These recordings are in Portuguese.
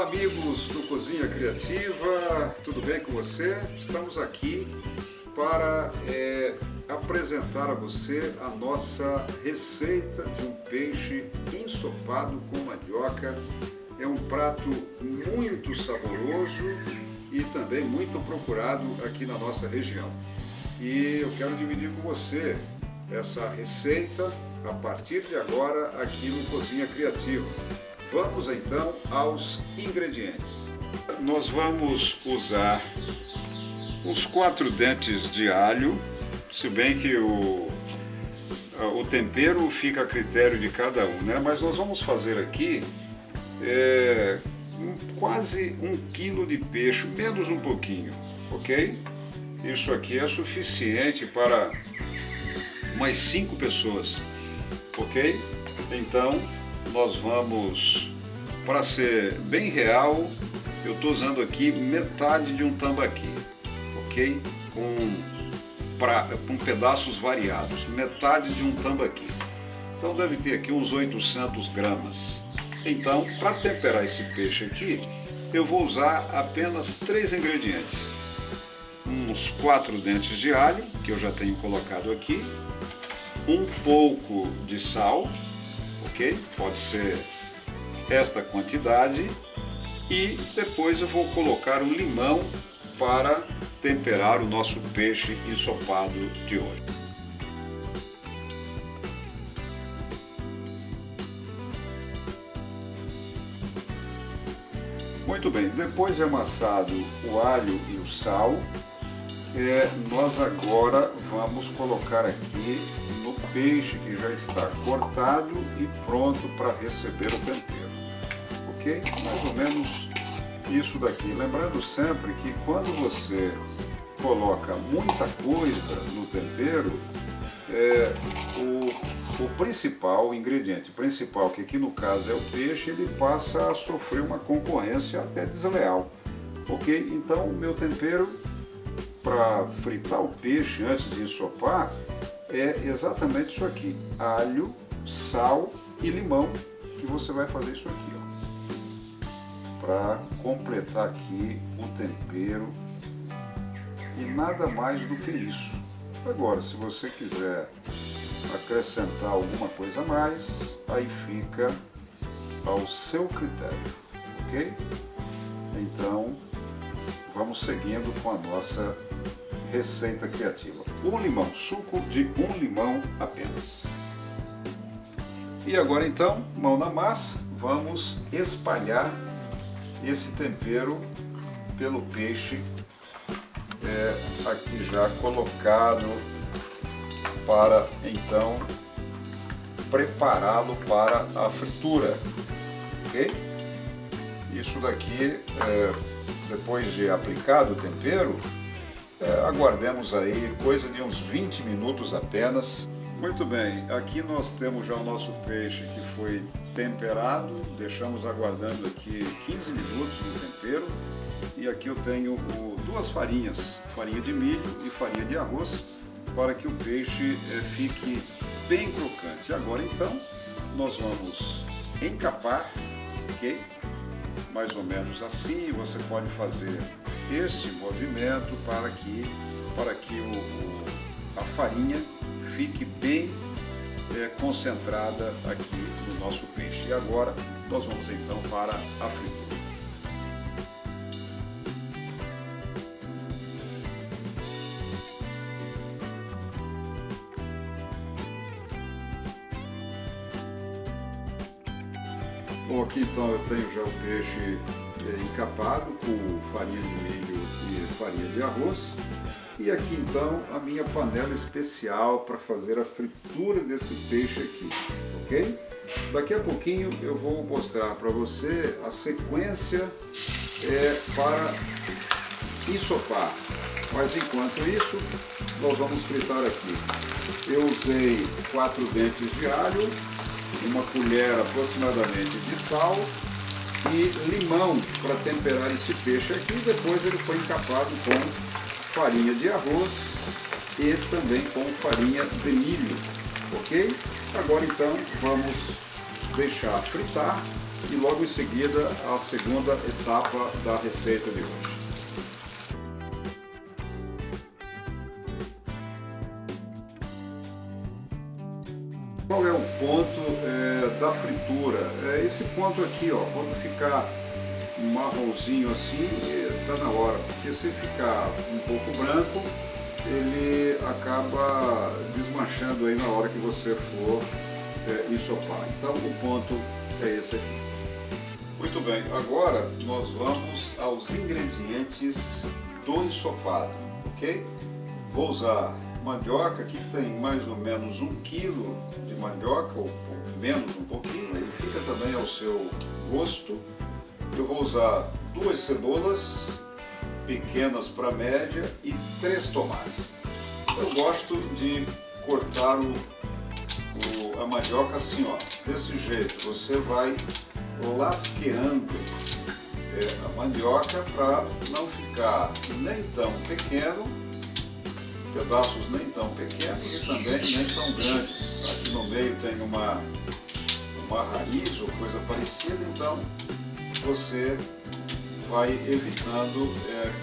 Olá amigos do Cozinha Criativa, tudo bem com você? Estamos aqui para apresentar a você a nossa receita de um peixe ensopado com mandioca. É um prato muito saboroso e também muito procurado aqui na nossa região. E eu quero dividir com você essa receita a partir de agora aqui no Cozinha Criativa. Vamos então aos ingredientes. Nós vamos usar uns 4 dentes de alho, se bem que o tempero fica a critério de cada um, né? Mas nós vamos fazer aqui quase 1 quilo de peixe, menos um pouquinho, ok? Isso aqui é suficiente para umas 5 pessoas, ok? Então nós vamos, para ser bem real, eu estou usando aqui metade de um tambaqui, ok? Com pedaços variados, metade de um tambaqui. Então deve ter aqui uns 800 gramas. Então, para temperar esse peixe aqui, eu vou usar apenas 3 ingredientes. Uns 4 dentes de alho, que eu já tenho colocado aqui, um pouco de sal, ok? Pode ser esta quantidade, e depois eu vou colocar um limão para temperar o nosso peixe ensopado de hoje. Muito bem, depois de amassado o alho e o sal, nós agora vamos colocar aqui no peixe que já está cortado e pronto para receber o tempero, ok? Mais ou menos isso daqui. Lembrando sempre que quando você coloca muita coisa no tempero, o principal, o ingrediente principal, que aqui no caso é o peixe, ele passa a sofrer uma concorrência até desleal, ok? Então o meu tempero para fritar o peixe antes de ensopar é exatamente isso aqui: alho, sal e limão, que você vai fazer isso aqui, ó, para completar aqui o tempero, e nada mais do que isso. Agora, se você quiser acrescentar alguma coisa a mais, aí fica ao seu critério, ok? Então vamos seguindo com a nossa receita criativa. Um limão, suco de 1 limão apenas. E agora então, mão na massa, vamos espalhar esse tempero pelo peixe aqui já colocado, para então prepará-lo para a fritura, ok? Isso daqui, depois de aplicado o tempero, aguardemos aí coisa de uns 20 minutos apenas. Muito bem, aqui nós temos já o nosso peixe que foi temperado, deixamos aguardando aqui 15 minutos no tempero, e aqui eu tenho 2 farinhas, farinha de milho e farinha de arroz, para que o peixe fique bem crocante. Agora então nós vamos encapar, ok? Mais ou menos assim. Você pode fazer este movimento para que a farinha fique bem concentrada aqui no nosso peixe. E agora nós vamos então para a fritura. Bom, aqui então eu tenho já o peixe encapado com farinha de milho e farinha de arroz. E aqui então a minha panela especial para fazer a fritura desse peixe aqui, ok? Daqui a pouquinho eu vou mostrar para você a sequência para ensopar. Mas enquanto isso, nós vamos fritar aqui. Eu usei 4 dentes de alho, 1 colher aproximadamente de sal e limão para temperar esse peixe aqui. Depois ele foi encapado com farinha de arroz e também com farinha de milho, ok? Agora então vamos deixar fritar e logo em seguida a segunda etapa da receita de hoje. Qual é o ponto da fritura? É esse ponto aqui, ó, quando ficar marronzinho assim, tá na hora, porque se ficar um pouco branco, ele acaba desmanchando aí na hora que você for ensopar. Então o ponto é esse aqui. Muito bem, agora nós vamos aos ingredientes do ensopado, ok? Vou usar mandioca, aqui tem mais ou menos 1 kg de mandioca, ou menos um pouquinho, aí fica também ao seu gosto. Eu vou usar 2 cebolas, pequenas para média, e 3 tomates. Eu gosto de cortar a mandioca assim, ó, desse jeito. Você vai lasqueando a mandioca para não ficar nem tão pequeno, pedaços nem tão pequenos e também nem tão grandes. Aqui no meio tem uma raiz ou coisa parecida, então você vai evitando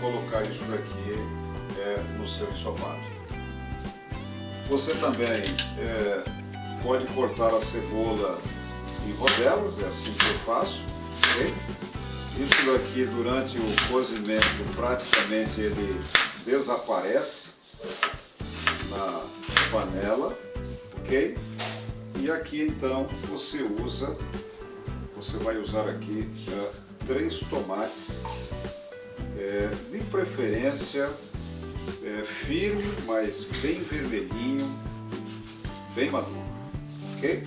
colocar isso daqui no seu ensopado. Você também pode cortar a cebola em rodelas, é assim que eu faço, ok? Isso daqui durante o cozimento praticamente ele desaparece na panela, ok? E aqui então você vai usar aqui 3 tomates, de preferência firme, mas bem vermelhinho, bem maduro, ok?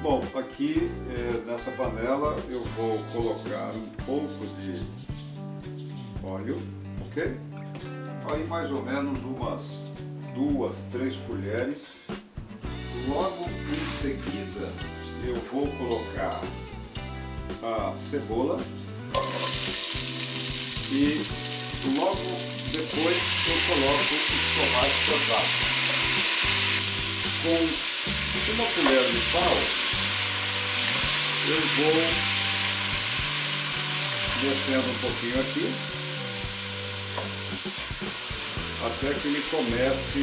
Bom, aqui nessa panela eu vou colocar um pouco de óleo, ok? Aí mais ou menos umas 2, 3 colheres. Logo em seguida eu vou colocar a cebola e logo depois eu coloco os tomates cortados. Com uma colher de pau eu vou descendo um pouquinho aqui até que ele comece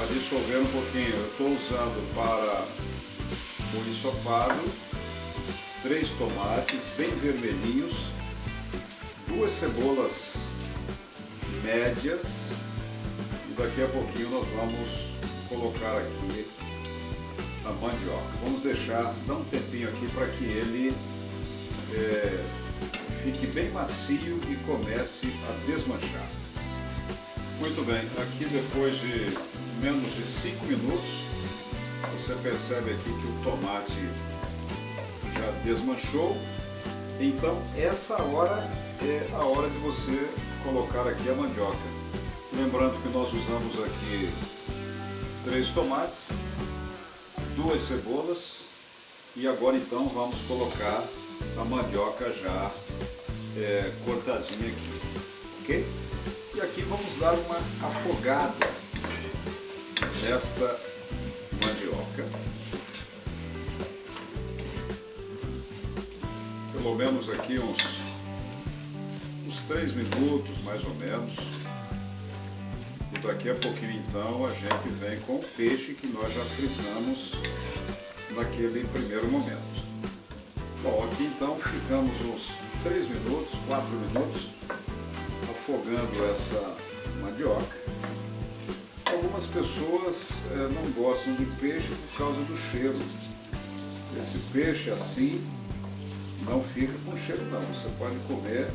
a dissolver um pouquinho. Eu estou usando para o ensopado 3 tomates bem vermelhinhos, 2 cebolas médias e daqui a pouquinho nós vamos colocar aqui a mandioca. Vamos dar um tempinho aqui para que ele fique bem macio e comece a desmanchar. Muito bem, aqui depois de menos de 5 minutos, você percebe aqui que o tomate já desmanchou. Então essa hora é a hora de você colocar aqui a mandioca. Lembrando que nós usamos aqui 3 tomates, 2 cebolas e agora então vamos colocar a mandioca já cortadinha aqui, ok? E aqui vamos dar uma afogada nesta mandioca, pelo menos aqui uns 3 minutos mais ou menos. E daqui a pouquinho então a gente vem com o peixe que nós já fritamos naquele primeiro momento. Bom, aqui então ficamos uns 3 minutos, 4 minutos afogando essa mandioca. Algumas pessoas não gostam de peixe por causa do cheiro. Esse peixe assim não fica com cheiro não, você pode comer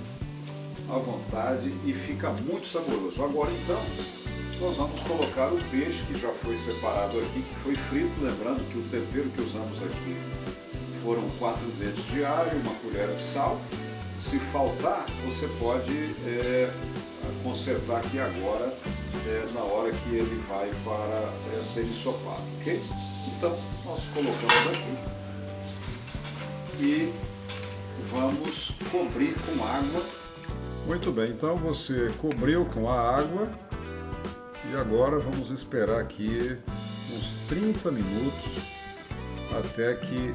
à vontade e fica muito saboroso. Agora então nós vamos colocar o peixe que já foi separado aqui, que foi frito, lembrando que o tempero que usamos aqui foram 4 dentes de alho, 1 colher de sal. Se faltar, você pode consertar aqui agora na hora que ele vai para ser ensopado, ok? Então, nós colocamos aqui e vamos cobrir com água. Muito bem, então você cobriu com a água e agora vamos esperar aqui uns 30 minutos até que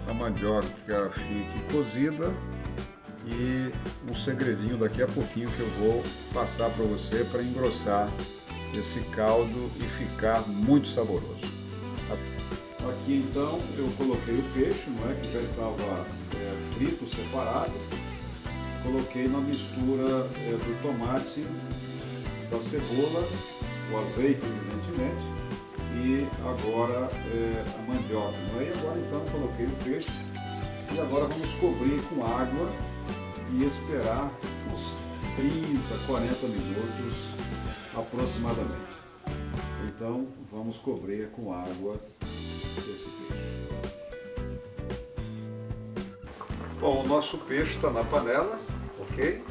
a mandioca fique cozida. E um segredinho daqui a pouquinho que eu vou passar para você para engrossar esse caldo e ficar muito saboroso. Aqui então eu coloquei o peixe, não é, que já estava frito, separado. Coloquei na mistura do tomate, da cebola, o azeite evidentemente, e agora a mandioca, não é? E agora então coloquei o peixe e agora vamos cobrir com água e esperar uns 30, 40 minutos aproximadamente. Então vamos cobrir com água esse peixe. Bom, o nosso peixe está na panela, ok?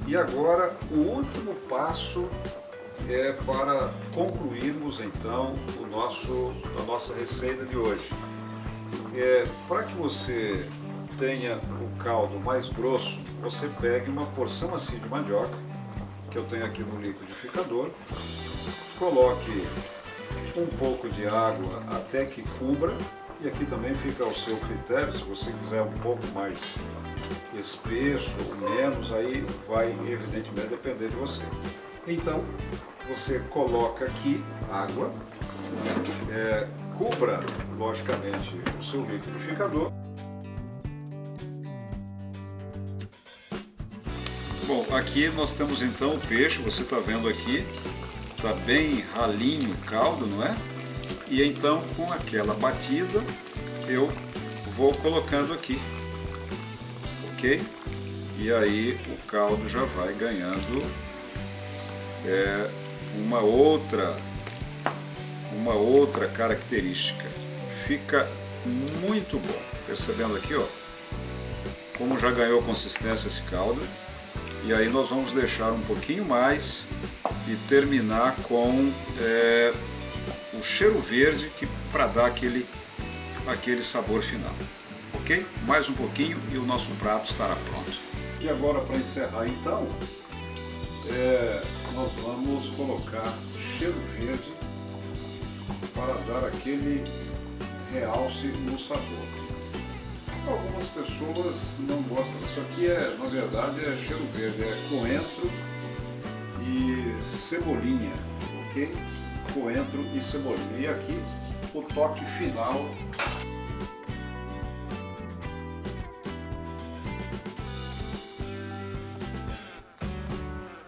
E agora o último passo é para concluirmos então a nossa receita de hoje. Para que você tenha o caldo mais grosso, você pegue uma porção assim de mandioca, que eu tenho aqui no liquidificador, coloque um pouco de água até que cubra, e aqui também fica ao seu critério, se você quiser um pouco mais espesso ou menos, aí vai evidentemente depender de você. Então, você coloca aqui água, cubra logicamente o seu liquidificador. Bom, aqui nós temos então o peixe, você está vendo aqui, está bem ralinho o caldo, não é? E então com aquela batida eu vou colocando aqui, ok? E aí o caldo já vai ganhando uma outra característica. Fica muito bom, percebendo aqui, ó, como já ganhou consistência esse caldo. E aí nós vamos deixar um pouquinho mais e terminar com o cheiro verde para dar aquele sabor final. Ok? Mais um pouquinho e o nosso prato estará pronto. E agora, para encerrar então, nós vamos colocar cheiro verde para dar aquele realce no sabor. Algumas pessoas não gostam disso aqui, na verdade é cheiro verde, é coentro e cebolinha, ok? Coentro e cebolinha. E aqui o toque final.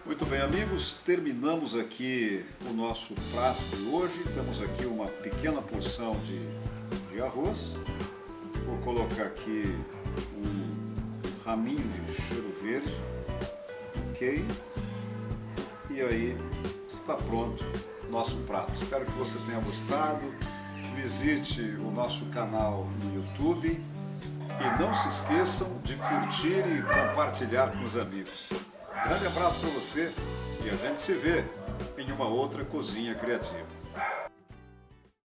Muito bem, amigos, terminamos aqui o nosso prato de hoje. Temos aqui uma pequena porção de arroz. Vou colocar aqui um raminho de cheiro verde, ok? E aí está pronto nosso prato. Espero que você tenha gostado. Visite o nosso canal no YouTube e não se esqueçam de curtir e compartilhar com os amigos. Grande abraço para você e a gente se vê em uma outra cozinha criativa.